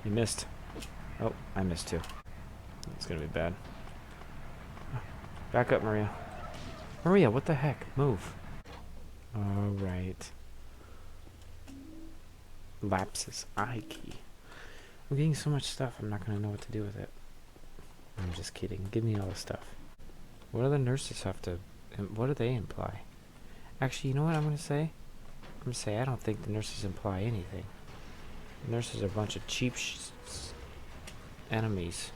You missed. Oh, I missed too. It's gonna be bad. Back up, Maria. Maria, what the heck? Move. Alright. Lapsus I key. I'm getting so much stuff, I'm not gonna know what to do with it. I'm just kidding. Give me all the stuff. What do the nurses have to... What do they imply? Actually, you know what I'm gonna say? I'm gonna say I don't think the nurses imply anything. The nurses are a bunch of cheap enemies.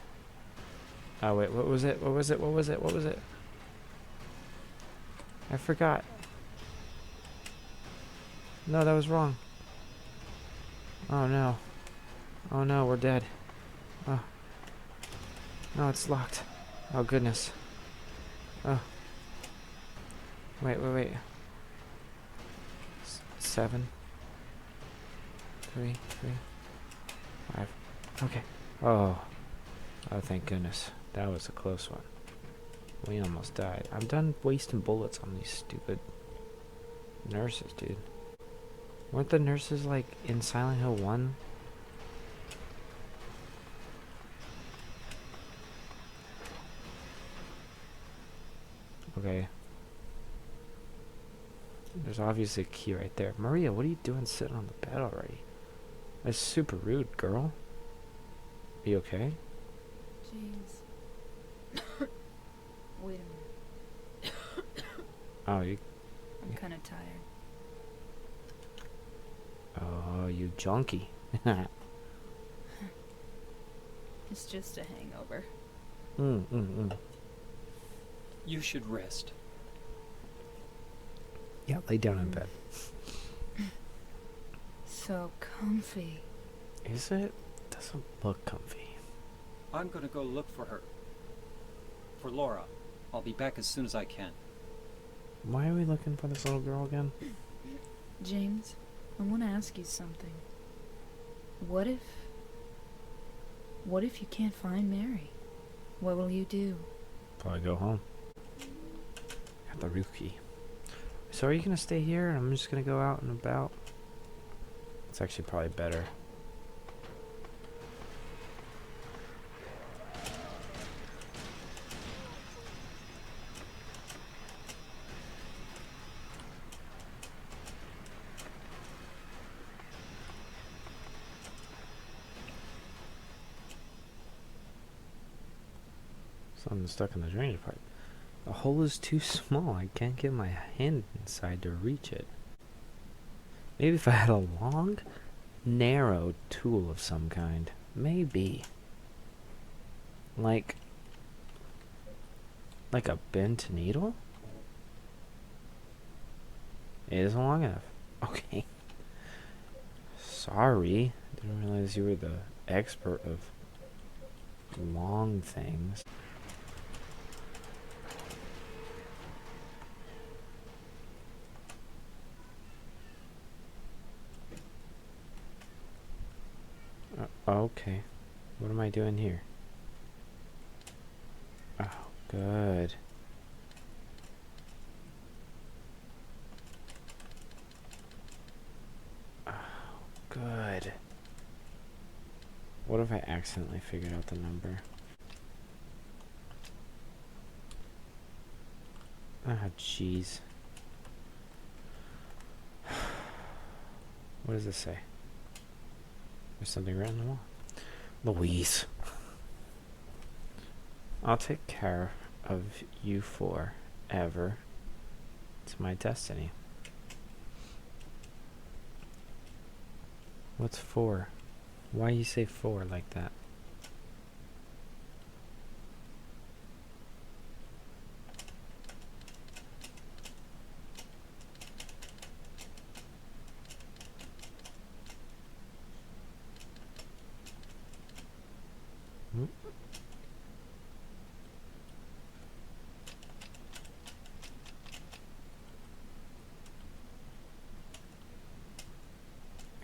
Oh wait, what was it? What was it? What was it? What was it? I forgot. No, that was wrong. Oh no. Oh no, we're dead. Oh. No, it's locked. Oh goodness. Oh. Wait. 7, 3, 5. Okay. Oh. Oh, thank goodness. That was a close one. We almost died. I'm done wasting bullets on these stupid nurses, dude. Weren't the nurses like in Silent Hill 1? Okay. There's obviously a key right there. Maria, what are you doing sitting on the bed already? That's super rude, girl. Are you okay? James. Wait a minute. Oh, you... I'm kind of tired. Oh, you junkie. It's just a hangover. You should rest. Yeah, lay down in bed. So comfy. Is it? Doesn't look comfy. I'm gonna go look for her. For Laura. I'll be back as soon as I can. Why are we looking for this little girl again? James, I want to ask you something. What if you can't find Mary? What will you do? Probably go home. Got the roof key. So are you gonna stay here and I'm just gonna go out and about? It's actually probably better. So I'm stuck in the drainage pipe. The hole is too small. I can't get my hand inside to reach it. Maybe if I had a long, narrow tool of some kind. Maybe. Like a bent needle? It isn't long enough. Okay. Sorry. Didn't realize you were the expert of long things. Okay. What am I doing here? Oh, good. Oh, good. What if I accidentally figured out the number? Ah, jeez. What does this say? There's something written on the wall. Louise. I'll take care of you forever. It's my destiny. What's for? Why you say for like that?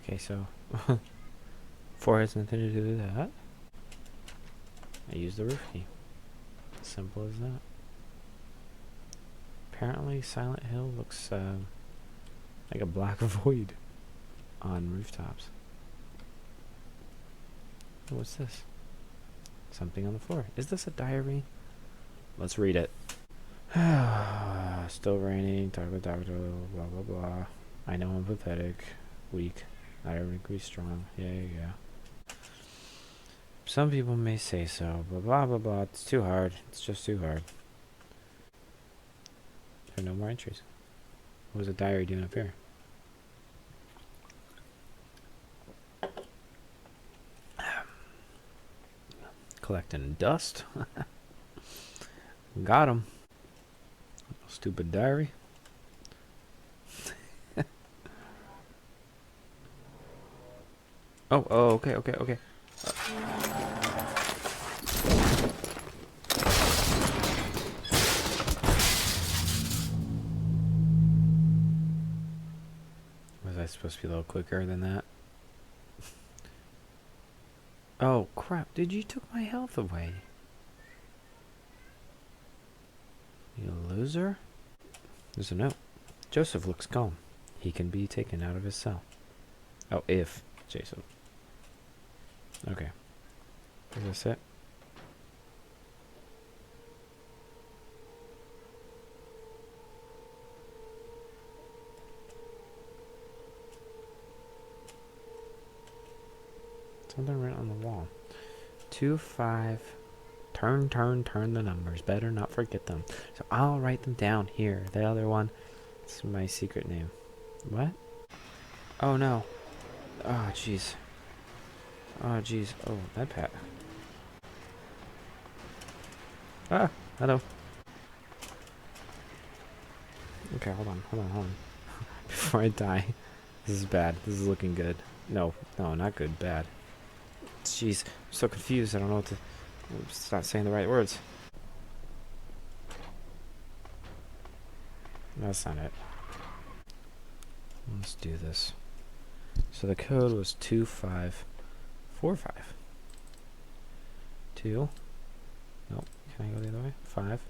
Okay, so 4 has nothing to do with that. I use the roof key. Simple as that. Apparently Silent Hill looks like a black void on rooftops. What's this? Something on the floor. Is this a diary? Let's read it. Still raining. Talk about doctor. Blah blah blah. I know I'm pathetic, weak, not ironically strong. Yeah. Some people may say so, but blah blah blah. It's too hard. It's just too hard. There are no more entries. What was the diary doing up here? Collecting dust. Got him. Stupid diary. Oh, okay. Was I supposed to be a little quicker than that? Oh, crap. Dude, you took my health away. You loser? There's a note. Joseph looks calm. He can be taken out of his cell. Oh, if Jason. Okay. Is this it? Something written on the wall. 2, 5. Turn the numbers. Better not forget them. So I'll write them down here. The other one. It's my secret name. What? Oh no. Oh jeez. Oh that pat. Ah, hello. Okay, hold on. Before I die. This is bad. This is looking good. No, not good. Bad. Jeez, I'm so confused. I don't know what to... It's not saying the right words. That's not it. Let's do this. So the code was 2545. 2. Nope. Can I go the other way? 5.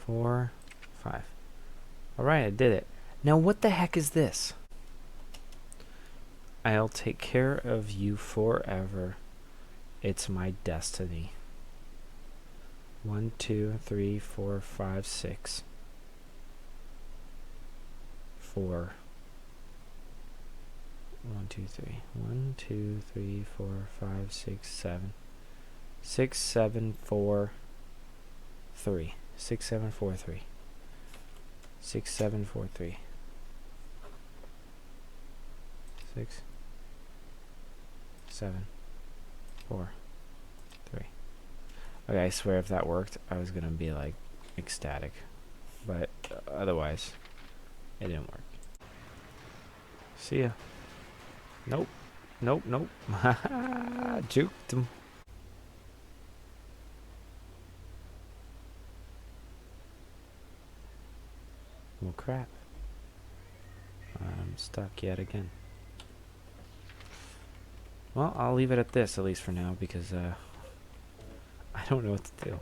4. 5. Alright, I did it. Now what the heck is this? I'll take care of you forever. It's my destiny. 1, 2, 3, 4, 5, 6. 4. 1, 2, 3. 1, 2, 3, 4, 5, 6, 7. 6, 7, 4, 3. 6, 7, 4, 3. 6, 7, 4, 3. 6, 7, 4, 3. Okay, I swear if that worked, I was gonna be like ecstatic. But otherwise, it didn't work. See ya. Nope. Juked him. Well, crap. I'm stuck yet again. Well, I'll leave it at this, at least for now, because I don't know what to do.